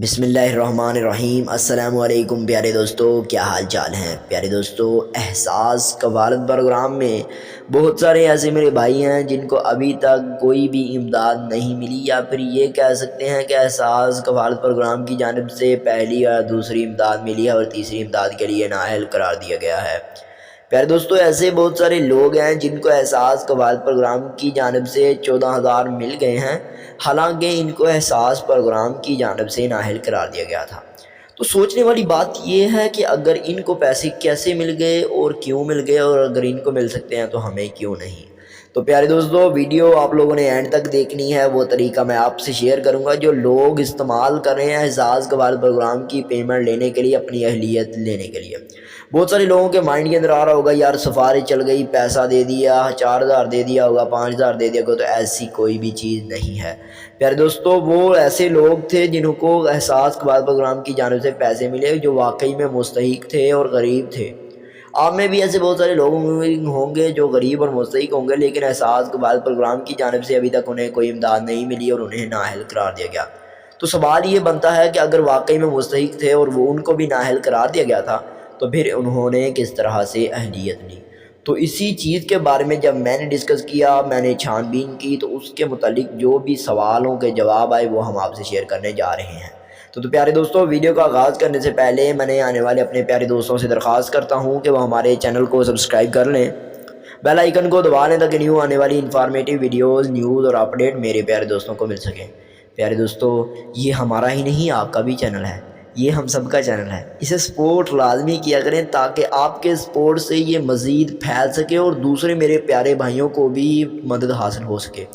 بسم اللہ الرحمن الرحیم۔ السلام علیکم پیارے دوستو، کیا حال چال ہیں پیارے دوستو۔ احساس کفالت پروگرام میں بہت سارے ایسے میرے بھائی ہیں جن کو ابھی تک کوئی بھی امداد نہیں ملی، یا پھر یہ کہہ سکتے ہیں کہ احساس کفالت پروگرام کی جانب سے پہلی یا دوسری امداد ملی ہے اور تیسری امداد کے لیے نااہل قرار دیا گیا ہے۔ پیارے دوستو، ایسے بہت سارے لوگ ہیں جن کو احساس کفالت پروگرام کی جانب سے 14,000 مل گئے ہیں، حالانکہ ان کو احساس پروگرام کی جانب سے نااہل قرار دیا گیا تھا۔ تو سوچنے والی بات یہ ہے کہ اگر ان کو پیسے کیسے مل گئے اور کیوں مل گئے، اور اگر ان کو مل سکتے ہیں تو ہمیں کیوں نہیں۔ تو پیارے دوستو، ویڈیو آپ لوگوں نے اینڈ تک دیکھنی ہے۔ وہ طریقہ میں آپ سے شیئر کروں گا جو لوگ استعمال کر رہے ہیں احساس کفالت پروگرام کی پیمنٹ لینے کے لیے، اپنی اہلیت لینے کے لیے۔ بہت سارے لوگوں کے مائنڈ کے اندر آ رہا ہوگا، یار سفارش چل گئی، پیسہ دے دیا، 4,000 دے دیا ہوگا، 5,000 دے دیا ہوگا، تو ایسی کوئی بھی چیز نہیں ہے۔ پیارے دوستو، وہ ایسے لوگ تھے جنہوں کو احساس کفالت پروگرام کی جانب سے پیسے ملے، جو واقعی میں مستحق تھے اور غریب تھے۔ آپ میں بھی ایسے بہت سارے لوگ ہوں گے جو غریب اور مستحق ہوں گے، لیکن احساس کفالت پروگرام کی جانب سے ابھی تک انہیں کوئی امداد نہیں ملی اور انہیں نااہل قرار دیا گیا۔ تو سوال یہ بنتا ہے کہ اگر واقعی میں مستحق تھے اور وہ ان کو بھی نااہل قرار دیا گیا تھا، تو پھر انہوں نے کس طرح سے اہلیت لی؟ تو اسی چیز کے بارے میں جب میں نے ڈسکس کیا، میں نے چھان بین کی، تو اس کے متعلق جو بھی سوالوں کے جواب آئے وہ ہم آپ سے شیئر کرنے جا رہے ہیں۔ تو پیارے دوستوں، ویڈیو کا آغاز کرنے سے پہلے میں نے آنے والے اپنے پیارے دوستوں سے درخواست کرتا ہوں کہ وہ ہمارے چینل کو سبسکرائب کر لیں، بیل آئیکن کو دبا لیں تاکہ نیو آنے والی انفارمیٹیو ویڈیوز، نیوز اور اپڈیٹ میرے پیارے دوستوں کو مل سکیں۔ پیارے دوستوں، یہ ہمارا ہی نہیں آپ کا بھی چینل ہے، یہ ہم سب کا چینل ہے۔ اسے سپورٹ لازمی کیا کریں تاکہ آپ کے سپورٹ سے یہ مزید پھیل سکے اور دوسرے میرے پیارے بھائیوں کو بھی مدد حاصل ہو سکے۔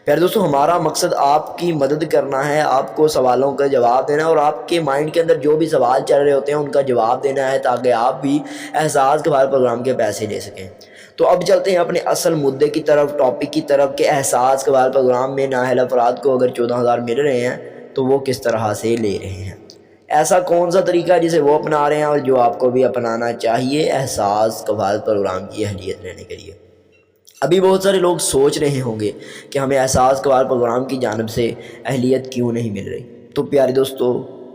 پیارے دوستو، ہمارا مقصد آپ کی مدد کرنا ہے، آپ کو سوالوں کا جواب دینا ہے، اور آپ کے مائنڈ کے اندر جو بھی سوال چل رہے ہوتے ہیں ان کا جواب دینا ہے تاکہ آپ بھی احساس کفالت پروگرام کے پیسے لے سکیں۔ تو اب چلتے ہیں اپنے اصل مدعے کی طرف، ٹاپک کی طرف، کہ احساس کفالت پروگرام میں نااہل افراد کو اگر 14,000 مل رہے ہیں تو وہ کس طرح سے لے رہے ہیں۔ ایسا کون سا طریقہ ہے جسے وہ اپنا رہے ہیں اور جو آپ کو بھی اپنانا چاہیے احساس کفالت پروگرام کی اہلیت لینے کے لیے۔ ابھی بہت سارے لوگ سوچ رہے ہوں گے کہ ہمیں احساس کفالت پروگرام کی جانب سے اہلیت کیوں نہیں مل رہی۔ تو پیارے دوستو،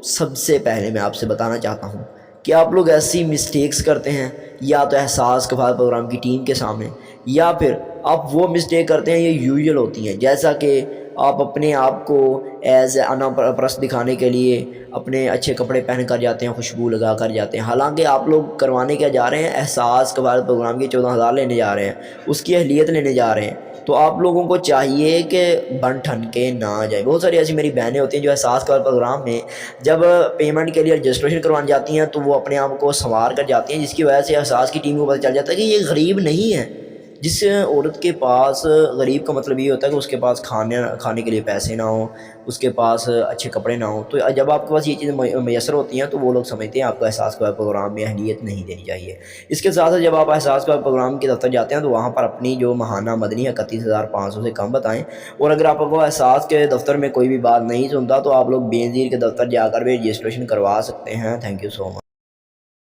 سب سے پہلے میں آپ سے بتانا چاہتا ہوں کہ آپ لوگ ایسی مسٹیکس کرتے ہیں، یا تو احساس کفالت پروگرام کی ٹیم کے سامنے، یا پھر آپ وہ مسٹیک کرتے ہیں، یہ یوزول ہوتی ہیں، جیسا کہ آپ اپنے آپ کو ایز انا پرست دکھانے کے لیے اپنے اچھے کپڑے پہن کر جاتے ہیں، خوشبو لگا کر جاتے ہیں، حالانکہ آپ لوگ کروانے کیا جا رہے ہیں؟ احساس کفالت پروگرام کی 14,000 لینے جا رہے ہیں، اس کی اہلیت لینے جا رہے ہیں۔ تو آپ لوگوں کو چاہیے کہ بن ٹھن کے نہ جائیں۔ بہت ساری ایسی میری بہنیں ہوتی ہیں جو احساس کفالت پروگرام میں جب پیمنٹ کے لیے رجسٹریشن کروانے جاتی ہیں تو وہ اپنے آپ کو سنوار کر جاتی ہیں، جس کی وجہ سے احساس کی ٹیم کو پتہ چل جاتا ہے کہ یہ غریب نہیں ہے۔ جس عورت کے پاس، غریب کا مطلب یہ ہوتا ہے کہ اس کے پاس کھانے کے لیے پیسے نہ ہوں، اس کے پاس اچھے کپڑے نہ ہوں۔ تو جب آپ کے پاس یہ چیزیں میسر ہوتی ہیں تو وہ لوگ سمجھتے ہیں آپ کو احساس کفالت پروگرام میں اہلیت نہیں دینی چاہیے۔ اس کے ساتھ جب آپ احساس کفالت پروگرام کے دفتر جاتے ہیں تو وہاں پر اپنی جو ماہانہ مدنی 31,500 سے کم بتائیں، اور اگر آپ کو احساس کے دفتر میں کوئی بھی بات نہیں سنتا تو آپ لوگ بے نظیر کے دفتر جا کر بھی رجسٹریشن کروا سکتے ہیں۔ Thank you so much.